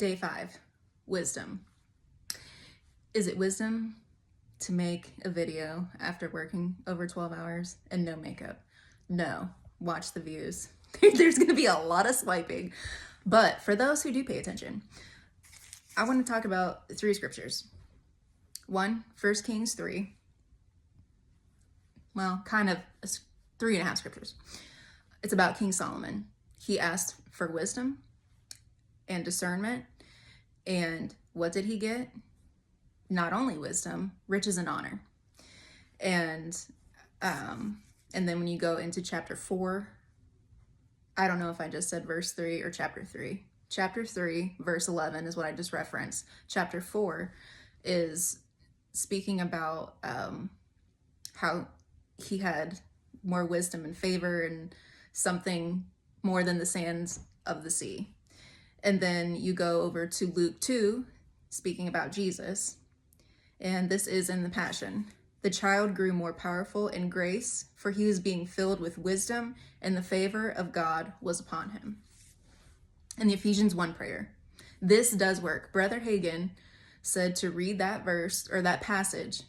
Day 5, wisdom. Is it wisdom to make a video after working over 12 hours and no makeup? No. Watch the views. There's going to be a lot of swiping. But for those who do pay attention, I want to talk about 3 scriptures. 1, 1 Kings 3. Well, kind of 3.5 scriptures. It's about King Solomon. He asked for wisdom and discernment. And what did he get? Not only wisdom, riches and honor. And then when you go into chapter 4, I don't know if I just said verse 3 or chapter 3. Chapter 3, verse 11 is what I just referenced. Chapter 4 is speaking about how he had more wisdom and favor and something more than the sands of the sea. And then you go over to Luke 2, speaking about Jesus. And this is in the Passion. The child grew more powerful in grace, for he was being filled with wisdom, and the favor of God was upon him. And the Ephesians 1 prayer. This does work. Brother Hagin said to read that verse or that passage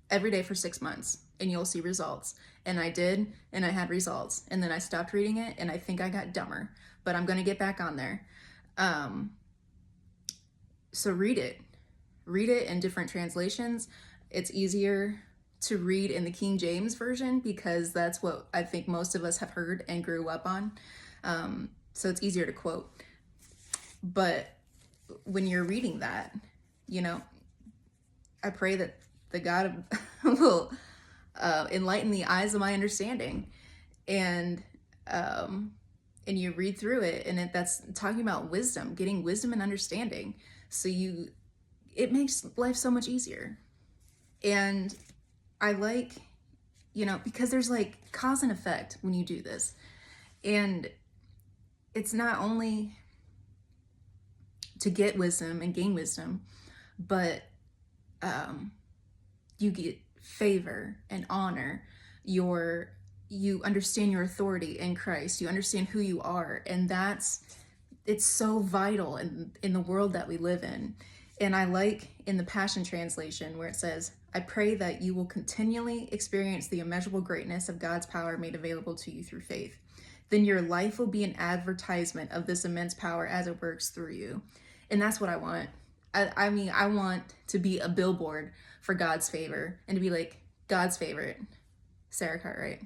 every day for 6 months, and you'll see results. And I did, and I had results. And then I stopped reading it, and I think I got dumber. But I'm going to get back on there. So read it. Read it in different translations. It's easier to read in the King James Version because that's what I think most of us have heard and grew up on. So it's easier to quote. But when you're reading that, I pray that the God will enlighten the eyes of my understanding. And you read through it, and that's talking about wisdom, getting wisdom and understanding. So it makes life so much easier. And I like, because there's like cause and effect when you do this. And it's not only to get wisdom and gain wisdom, but you get favor and honor. You understand your authority in Christ. You understand who you are. And it's so vital in the world that we live in. And I like in the Passion Translation where it says, I pray that you will continually experience the immeasurable greatness of God's power made available to you through faith. Then your life will be an advertisement of this immense power as it works through you. And that's what I want. I want to be a billboard for God's favor and to be like God's favorite, Sarah Cartwright.